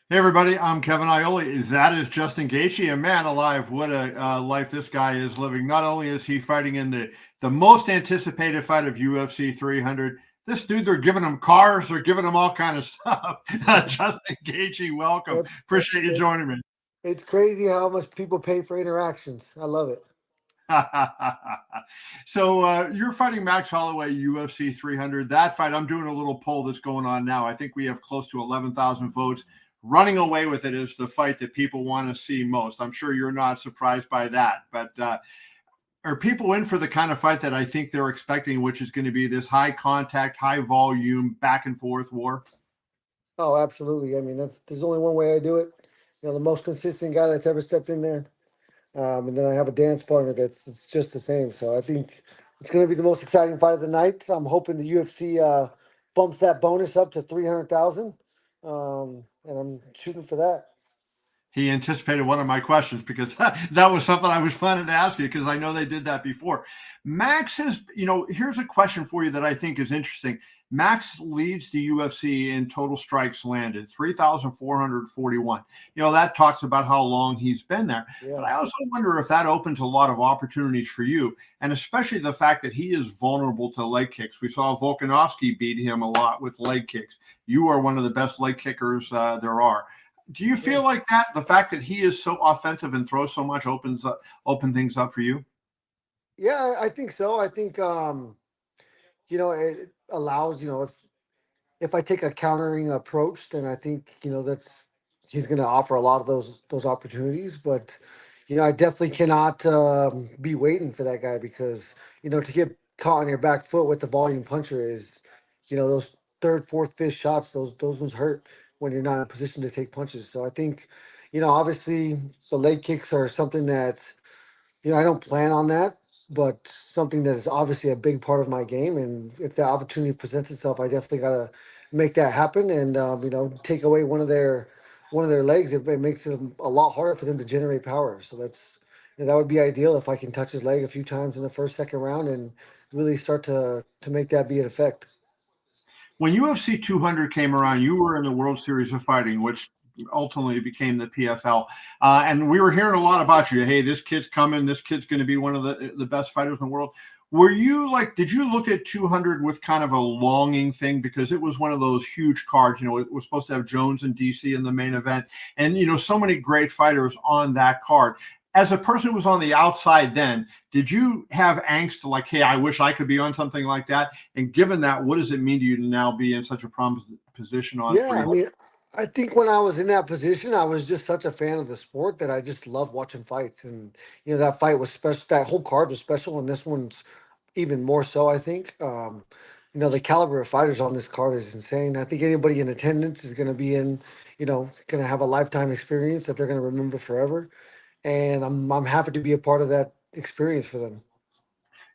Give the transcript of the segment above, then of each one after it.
Hey everybody, I'm Kevin Iole. That is Justin Gaethje, a man alive. What a life this guy is living. Not only is he fighting in the most anticipated fight of UFC 300, this dude, they're giving him cars, they're giving him all kind of stuff. Justin Gaethje, welcome. Yep. Appreciate you It, joining me. it's crazy how much people pay for interactions. I love it. So you're fighting Max Holloway, UFC 300. That fight, I'm doing a little poll that's going on now. I think we have close to 11,000 votes. Running away with it is the fight that people want to see most. I'm sure you're not surprised by that. But are people in for the kind of fight that I think they're expecting, which is going to be this high contact, high volume, back and forth war? Oh, absolutely. I mean, there's only one way I do it. The most consistent guy that's ever stepped in there. And then I have a dance partner that's it's just the same. So I think it's going to be the most exciting fight of the night. I'm hoping the UFC bumps that bonus up to 300,000. And I'm shooting for that. He anticipated one of my questions because that was something I was planning to ask you because I know they did that before. Max has, here's a question for you that I think is interesting. Max leads the UFC in total strikes landed, 3,441. That talks about how long he's been there. But Yeah. I also wonder if that opens a lot of opportunities for you, and especially the fact that he is vulnerable to leg kicks. We saw Volkanovski beat him a lot with leg kicks. You are one of the best leg kickers there are. Do you Yeah. feel like that the fact that he is so offensive and throws so much open things up for you? Yeah, I think so. I think it allows, if I take a countering approach, then I think that's he's going to offer a lot of those opportunities. But I definitely cannot be waiting for that guy because to get caught on your back foot with the volume puncher is those third, fourth, fifth shots. Those ones hurt when you're not in a position to take punches. So I think obviously the leg kicks are something that I don't plan on that, but something that is obviously a big part of my game. And if the opportunity presents itself, I definitely got to make that happen. And take away one of their legs. It makes it a lot harder for them to generate power. So that would be ideal if I can touch his leg a few times in the first, second round, and really start to make that be an effect. When UFC 200 came around, you were in the World Series of Fighting, which ultimately became the PFL. And we were hearing a lot about you. Hey, this kid's coming. This kid's going to be one of the best fighters in the world. Were you like, did you look at 200 with kind of a longing thing? Because it was one of those huge cards. It was supposed to have Jones and DC in the main event. And, so many great fighters on that card. As a person who was on the outside then, did you have angst like, hey, I wish I could be on something like that? And given that, what does it mean to you to now be in such a prominent position on Yeah, three? I mean, I think when I was in that position, I was just such a fan of the sport that I just loved watching fights. And that fight was special. That whole card was special, and this one's even more so. I think. The caliber of fighters on this card is insane. I think anybody in attendance is going to be going to have a lifetime experience that they're going to remember forever. And I'm happy to be a part of that experience for them.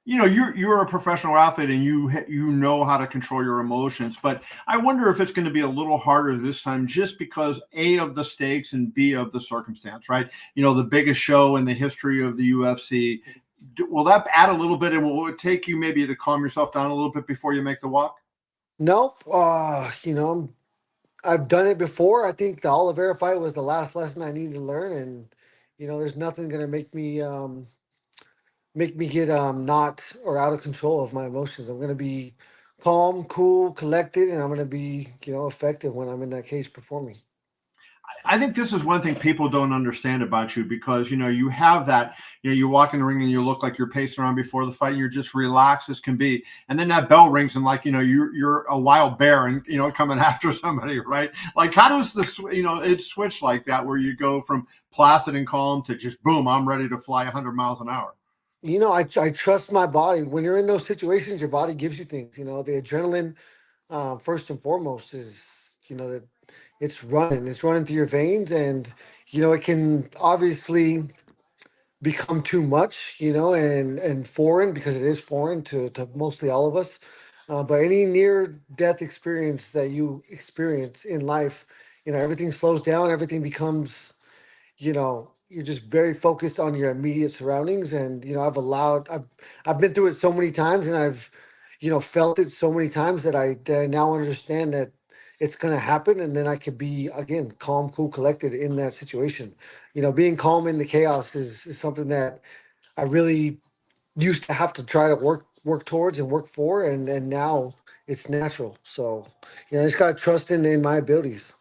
You're a professional athlete and you know how to control your emotions, but I wonder if it's going to be a little harder this time just because A, of the stakes, and B, of the circumstance, right? The biggest show in the history of the UFC. Will that add a little bit, and will it take you maybe to calm yourself down a little bit before you make the walk? Nope. I've done it before. I think the Oliveira fight was the last lesson I needed to learn, and there's nothing gonna make me get not or out of control of my emotions. I'm gonna be calm, cool, collected, and I'm gonna be effective when I'm in that cage performing. I think this is one thing people don't understand about you because you have that. You walk in the ring and you look like you're pacing around before the fight. You're just relaxed as can be, and then that bell rings and like you're a wild bear and coming after somebody, right? Like how does it switch like that where you go from placid and calm to just boom, I'm ready to fly 100 miles an hour? I trust my body. When you're in those situations, your body gives you things. The adrenaline, first and foremost, is that it's running through your veins, and it can obviously become too much, and foreign because it is foreign to mostly all of us. But any near death experience that you experience in life, everything slows down, everything becomes, you're just very focused on your immediate surroundings. And, I've been through it so many times and I've, felt it so many times that I now understand that it's going to happen, and then I could be again calm, cool, collected in that situation. Being calm in the chaos is something that I really used to have to try to work towards and work for, and now it's natural. So I just gotta trust in my abilities.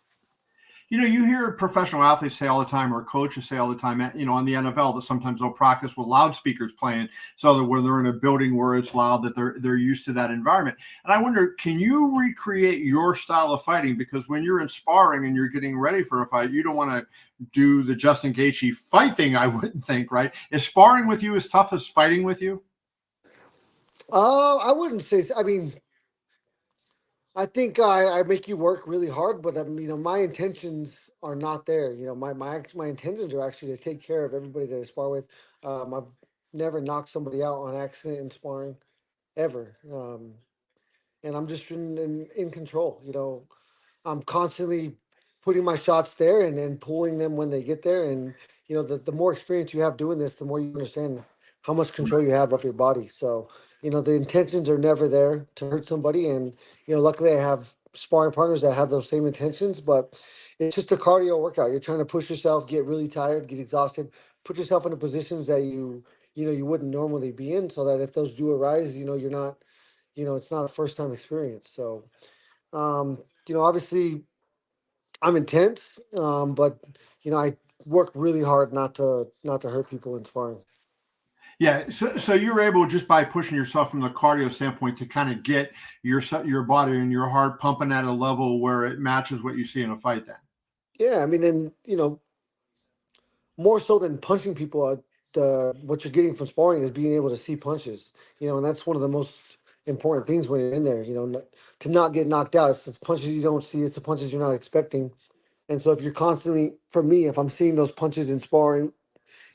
You hear professional athletes say all the time, or coaches say all the time, on the NFL, that sometimes they'll practice with loudspeakers playing, so that when they're in a building where it's loud, that they're used to that environment. And I wonder, can you recreate your style of fighting? Because when you're in sparring and you're getting ready for a fight, you don't want to do the Justin Gaethje fight thing. I wouldn't think, right? Is sparring with you as tough as fighting with you? I wouldn't say. I mean, I think I make you work really hard, but my intentions are not there. My intentions are actually to take care of everybody that I spar with. I've never knocked somebody out on accident in sparring ever, and I'm just in control. I'm constantly putting my shots there and pulling them when they get there. And the more experience you have doing this, the more you understand how much control you have of your body. So the intentions are never there to hurt somebody. And luckily I have sparring partners that have those same intentions. But it's just a cardio workout. You're trying to push yourself, get really tired, get exhausted, put yourself into positions that you wouldn't normally be in, so that if those do arise, you're not, it's not a first time experience. So um, obviously I'm intense, but I work really hard not to hurt people in sparring. Yeah, so you're able, just by pushing yourself from the cardio standpoint, to kind of get your body and your heart pumping at a level where it matches what you see in a fight. Then, Yeah, I mean, and more so than punching people, what you're getting from sparring is being able to see punches. And that's one of the most important things when you're in there. To not get knocked out. It's the punches you don't see. It's the punches you're not expecting. And so if you're constantly, for me, if I'm seeing those punches in sparring,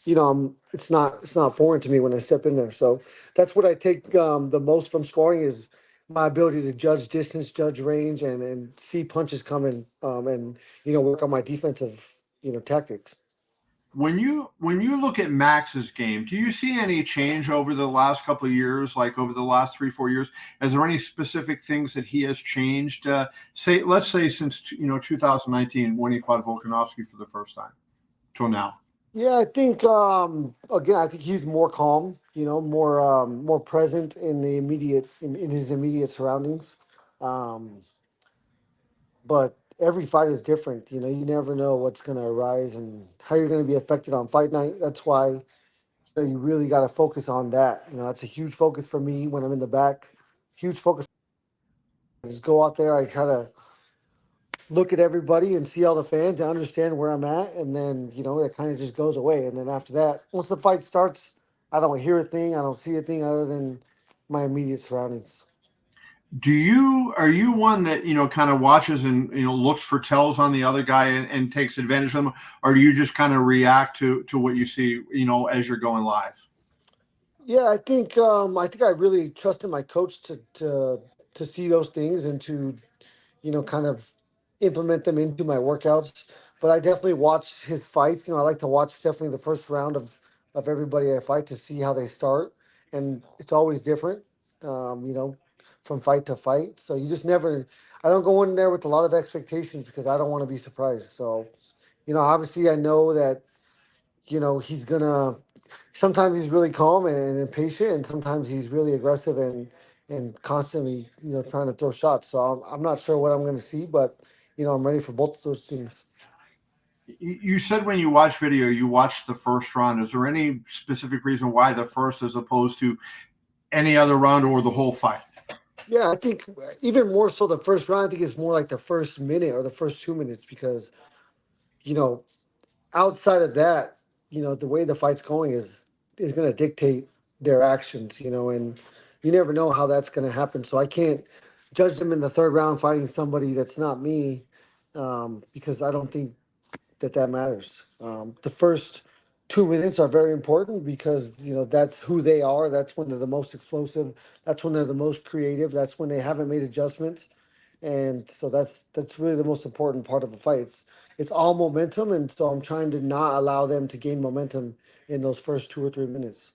it's not foreign to me when I step in there. So that's what I take the most from sparring is my ability to judge distance, judge range, and see punches coming, and work on my defensive tactics. when you look at Max's game, do you see any change over the last couple of years, like over the last 3-4 years? Is there any specific things that he has changed? Let's say since 2019, when he fought Volkanovski for the first time till now. Yeah, I think again, I think he's more calm, more present in the immediate in his immediate surroundings. Um, but every fight is different. You never know what's going to arise and how you're going to be affected on fight night. That's why you really got to focus on that. That's a huge focus for me when I'm in the back. Huge focus. I just go out there. I try to look at everybody and see all the fans and understand where I'm at, and then it kind of just goes away. And then after that, once the fight starts, I don't hear a thing. I don't see a thing other than my immediate surroundings. Are you one that kind of watches and looks for tells on the other guy, and takes advantage of them, or do you just kind of react to what you see as you're going live? Yeah, I think I really trusted my coach to see those things and to kind of implement them into my workouts. But I definitely watch his fights. I like to watch definitely the first round of everybody I fight to see how they start, and it's always different, from fight to fight. So you just never. I don't go in there with a lot of expectations because I don't want to be surprised. So obviously I know that he's gonna. Sometimes he's really calm and impatient, and sometimes he's really aggressive and constantly trying to throw shots. So I'm not sure what I'm going to see, but I'm ready for both of those things. You said when you watch video, you watch the first round. Is there any specific reason why the first, as opposed to any other round or the whole fight? Yeah, I think even more so the first round. I think it's more like the first minute or the first 2 minutes because you know outside of that, the way the fight's going is going to dictate their actions, and you never know how that's going to happen. So I can't judge them in the third round fighting somebody that's not me, because I don't think that matters. The first 2 minutes are very important because that's who they are. That's when they're the most explosive. That's when they're the most creative. That's when they haven't made adjustments, and so that's really the most important part of a fight. It's all momentum, and so I'm trying to not allow them to gain momentum in those first 2 or 3 minutes.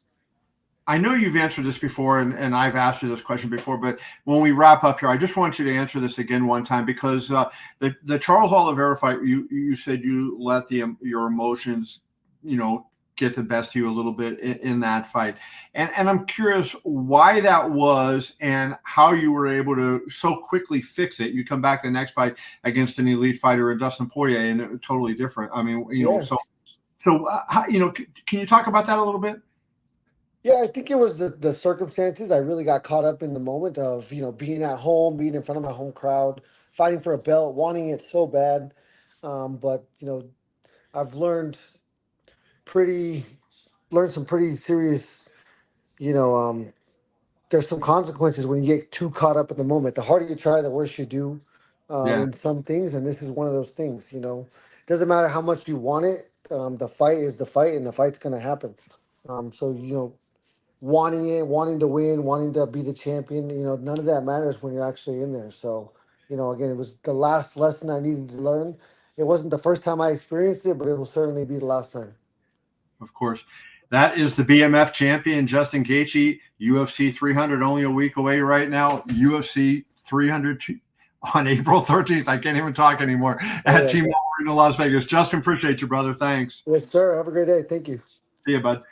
I know you've answered this before, and I've asked you this question before, but when we wrap up here, I just want you to answer this again one time, because the Charles Oliveira fight, you said you let your emotions, get the best of you a little bit in that fight, and I'm curious why that was and how you were able to so quickly fix it. You come back the next fight against an elite fighter in Dustin Poirier, and it was totally different. I mean, Yeah. can you talk about that a little bit? Yeah, I think it was the circumstances. I really got caught up in the moment of, being at home, being in front of my home crowd, fighting for a belt, wanting it so bad. But, I've pretty, learned some pretty serious, you know, there's some consequences when you get too caught up in the moment. The harder you try, the worse you do Yeah, in some things. And this is one of those things, it doesn't matter how much you want it. The fight is the fight, and the fight's going to happen. So, wanting it, wanting to win, wanting to be the champion, none of that matters when you're actually in there. So, again, it was the last lesson I needed to learn. It wasn't the first time I experienced it, but it will certainly be the last time. of course. That is the BMF champion, Justin Gaethje, UFC 300, only a week away right now. UFC 300 on April 13th. I can't even talk anymore at Yeah. T-Mobile in Las Vegas. Justin, appreciate you, brother. Thanks. Yes, sir. Have a great day. Thank you. See you, bud.